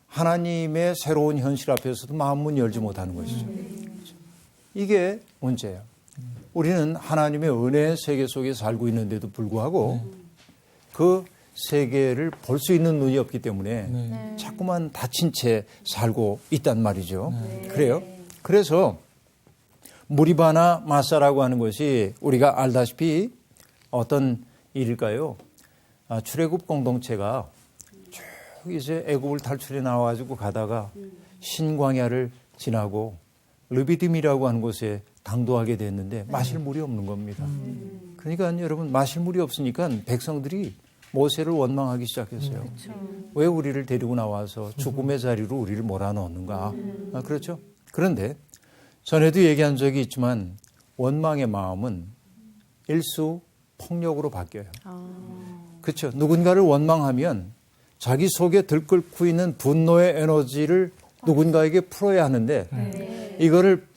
하나님의 새로운 현실 앞에서도 마음 문 열지 못하는 것이죠. 이게 문제예요. 우리는 하나님의 은혜의 세계 속에 살고 있는데도 불구하고 그 세계를 볼 수 있는 눈이 없기 때문에 자꾸만 다친 채 살고 있단 말이죠. 그래요? 그래서 무리바나 마사라고 하는 것이 우리가 알다시피 어떤 일일까요? 출애굽 공동체가 쭉 이제 애굽을 탈출해 나와가지고 가다가 신광야를 지나고 르비딤이라고 하는 곳에 당도하게 됐는데 마실 물이 없는 겁니다. 그러니까 여러분 마실 물이 없으니까 백성들이 모세를 원망하기 시작했어요. 왜 우리를 데리고 나와서 죽음의 자리로 우리를 몰아넣는가? 그렇죠? 그런데 전에도 얘기한 적이 있지만 원망의 마음은 일수 폭력으로 바뀌어요. 그렇죠? 누군가를 원망하면 자기 속에 들끓고 있는 분노의 에너지를 누군가에게 풀어야 하는데 이거를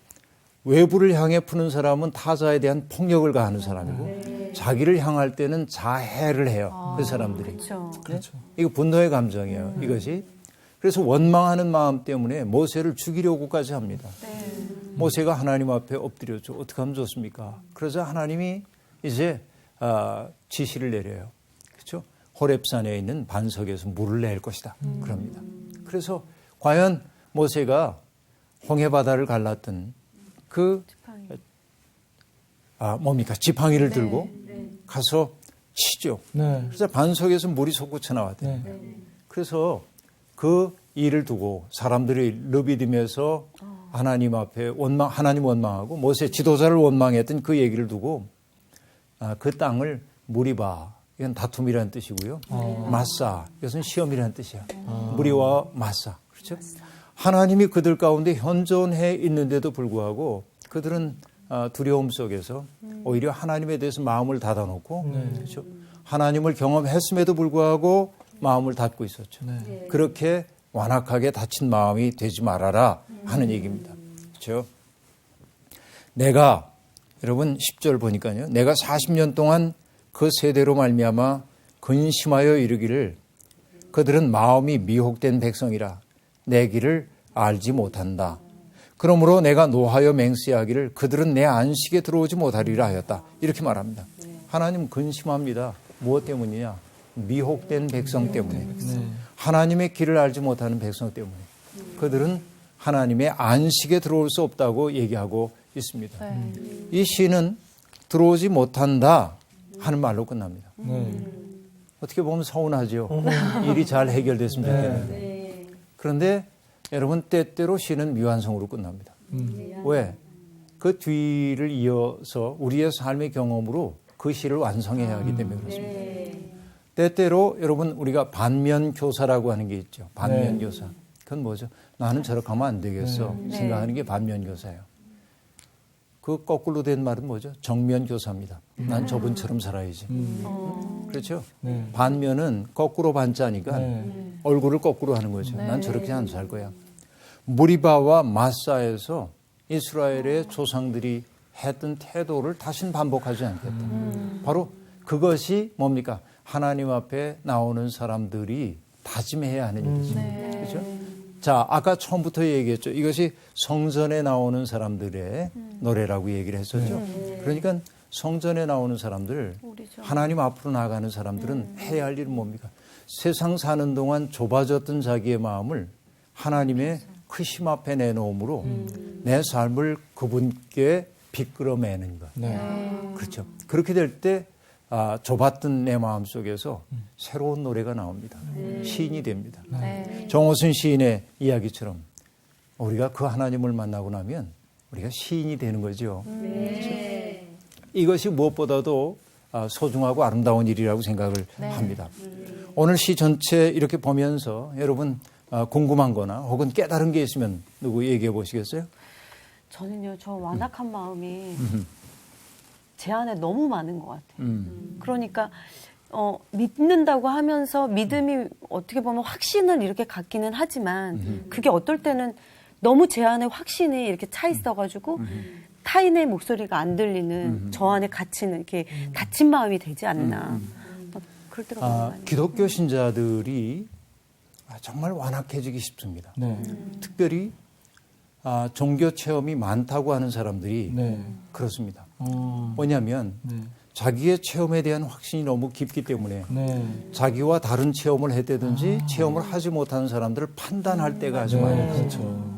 외부를 향해 푸는 사람은 타자에 대한 폭력을 가하는 사람이고 자기를 향할 때는 자해를 해요. 그 사람들이.
그렇죠.
이거 분노의 감정이에요. 이것이. 그래서 원망하는 마음 때문에 모세를 죽이려고까지 합니다. 모세가 하나님 앞에 엎드렸죠. 어떻게 하면 좋습니까? 그래서 하나님이 이제 지시를 내려요. 그렇죠? 호렙산에 있는 반석에서 물을 낼 것이다. 그럽니다. 그래서 과연 모세가 홍해바다를 갈랐던 그 지팡이를 들고 가서 치죠. 그래서 반석에서 물이 솟구쳐 나왔대요. 그래서 그 일을 두고 사람들이 르비딤에서 하나님 앞에 하나님 원망하고 모세 지도자를 원망했던 그 얘기를 두고 그 땅을 무리바, 이건 다툼이라는 뜻이고요. 마사, 이것은 시험이라는 뜻이야. 무리와 마사, 그렇죠? 하나님이 그들 가운데 현존해 있는데도 불구하고 그들은 두려움 속에서 오히려 하나님에 대해서 마음을 닫아놓고 그렇죠? 하나님을 경험했음에도 불구하고 마음을 닫고 있었죠. 그렇게 완악하게 닫힌 마음이 되지 말아라 하는 얘기입니다. 그렇죠? 내가 여러분 10절 보니까요. 내가 40년 동안 그 세대로 말미암아 근심하여 이르기를 그들은 마음이 미혹된 백성이라 내 길을 알지 못한다. 그러므로 내가 노하여 맹세하기를 그들은 내 안식에 들어오지 못하리라 하였다. 이렇게 말합니다. 하나님 근심합니다. 무엇 때문이냐? 미혹된 백성 때문에. 하나님의 길을 알지 못하는 백성 때문에. 그들은 하나님의 안식에 들어올 수 없다고 얘기하고 있습니다. 이 시는 들어오지 못한다 하는 말로 끝납니다. 어떻게 보면 서운하죠. 일이 잘 해결됐으면 좋겠는데. 그런데 여러분 때때로 시는 미완성으로 끝납니다. 왜? 그 뒤를 이어서 우리의 삶의 경험으로 그 시를 완성해야 하기 때문에 그렇습니다. 때때로 여러분 우리가 반면교사라고 하는 게 있죠. 반면교사. 그건 뭐죠? 나는 저렇게 하면 안 되겠어. 생각하는 게 반면교사예요. 그 거꾸로 된 말은 뭐죠? 정면교사입니다. 난 저분처럼 살아야지. 그렇죠? 반면은 거꾸로 반자니까 얼굴을 거꾸로 하는 거죠. 난 저렇게 안 살 거야. 무리바와 마사에서 이스라엘의 조상들이 했던 태도를 다시는 반복하지 않겠다. 바로 그것이 뭡니까? 하나님 앞에 나오는 사람들이 다짐해야 하는 일이죠. 그렇죠? 자, 아까 처음부터 얘기했죠. 이것이 성전에 나오는 사람들의 노래라고 얘기를 했었죠. 그러니까 성전에 나오는 사람들, 하나님 앞으로 나가는 사람들은 해야 할 일은 뭡니까? 세상 사는 동안 좁아졌던 자기의 마음을 하나님의 크심 앞에 내놓음으로 내 삶을 그분께 비끌어매는 것. 그렇죠. 그렇게 될 때 좁았던 내 마음 속에서 새로운 노래가 나옵니다. 시인이 됩니다. 정호순 시인의 이야기처럼 우리가 그 하나님을 만나고 나면 우리가 시인이 되는 거죠. 그렇죠? 이것이 무엇보다도 소중하고 아름다운 일이라고 생각을 합니다. 오늘 시 전체 이렇게 보면서 여러분 궁금한 거나 혹은 깨달은 게 있으면 누구 얘기해 보시겠어요?
저는요, 저 완악한 마음이 제 안에 너무 많은 것 같아요. 그러니까 믿는다고 하면서 믿음이 어떻게 보면 확신을 이렇게 갖기는 하지만 그게 어떨 때는 너무 제 안에 확신이 이렇게 차 있어가지고 타인의 목소리가 안 들리는 저 안에 갇히는 이렇게 닫힌 마음이 되지 않나. 막 그럴 때가 너무 많아요.
기독교 신자들이 정말 완악해지기 쉽습니다. 특별히 종교 체험이 많다고 하는 사람들이 그렇습니다. 뭐냐면 자기의 체험에 대한 확신이 너무 깊기 때문에 자기와 다른 체험을 했다든지 체험을 하지 못하는 사람들을 판단할 때가 아주 많아요.
그렇죠.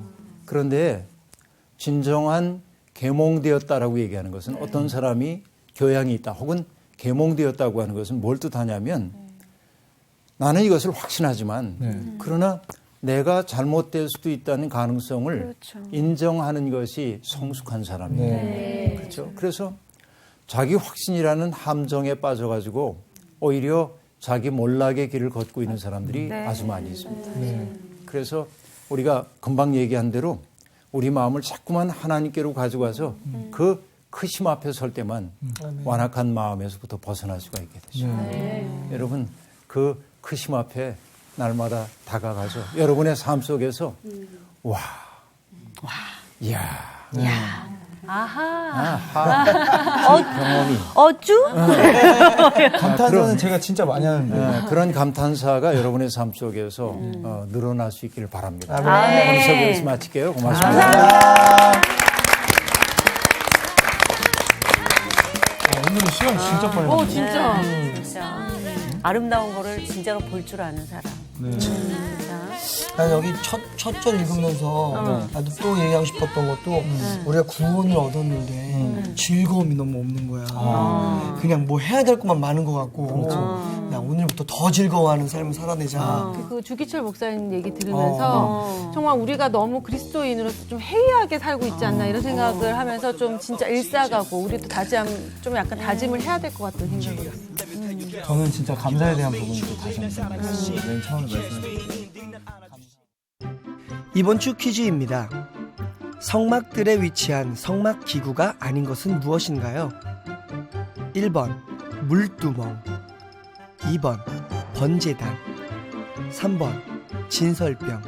그런데 진정한 계몽되었다라고 얘기하는 것은 어떤 사람이 교양이 있다 혹은 계몽되었다고 하는 것은 뭘 뜻하냐면 나는 이것을 확신하지만 그러나 내가 잘못될 수도 있다는 가능성을 인정하는 것이 성숙한 사람입니다. 그렇죠? 그래서 자기 확신이라는 함정에 빠져가지고 오히려 자기 몰락의 길을 걷고 있는 사람들이 아주 많이 있습니다. 그래서 우리가 금방 얘기한 대로 우리 마음을 자꾸만 하나님께로 가져가서 그 크심 앞에 설 때만 완악한 마음에서부터 벗어날 수가 있게 되죠. 여러분 그 크심 앞에 날마다 다가가서 여러분의 삶 속에서 경험이
어쭈?
감탄사는 제가 진짜 많이 하는데.
그런 감탄사가 여러분의 삶 속에서 늘어날 수 있기를 바랍니다.
아멘.
오늘 설교 여기서 마칠게요. 고맙습니다.
오늘은 시간 진짜 빨리 갔네.
진짜.
진짜 아름다운 거를 진짜로 볼 줄 아는 사람.
난 여기 첫 절 읽으면서 나도 또 얘기하고 싶었던 것도 우리가 구원을 얻었는데 즐거움이 너무 없는 거야. 그냥 뭐 해야 될 것만 많은 것 같고 야, 오늘부터 더 즐거워하는 삶을 살아내자.
그 주기철 목사님 얘기 들으면서 정말 우리가 너무 그리스도인으로서 좀 해이하게 살고 있지 않나 이런 생각을 하면서 좀 진짜 일사가고 우리도 좀 약간 다짐을 해야 될 것 같다는 생각이 들었어요.
저는 진짜 감사에 대한 부분도 다시 한번 맨 처음에 말씀드렸어요.
이번 주 퀴즈입니다. 성막들에 위치한 성막 기구가 아닌 것은 무엇인가요? 1번 물두멍, 2번 번제단, 3번 진설병.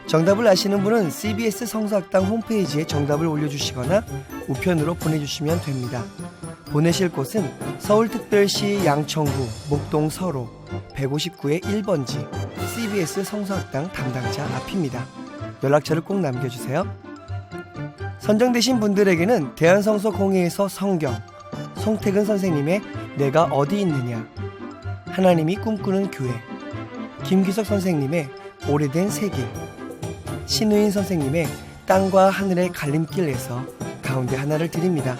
정답을 아시는 분은 CBS 성서학당 홈페이지에 정답을 올려주시거나 우편으로 보내주시면 됩니다. 보내실 곳은 서울특별시 양천구 목동 서로 159의 1번지 CBS 성서학당 담당자 앞입니다. 연락처를 꼭 남겨주세요. 선정되신 분들에게는 대한성서공회에서 성경, 송태근 선생님의 내가 어디 있느냐, 하나님이 꿈꾸는 교회, 김기석 선생님의 오래된 세계, 신우인 선생님의 땅과 하늘의 갈림길에서 가운데 하나를 드립니다.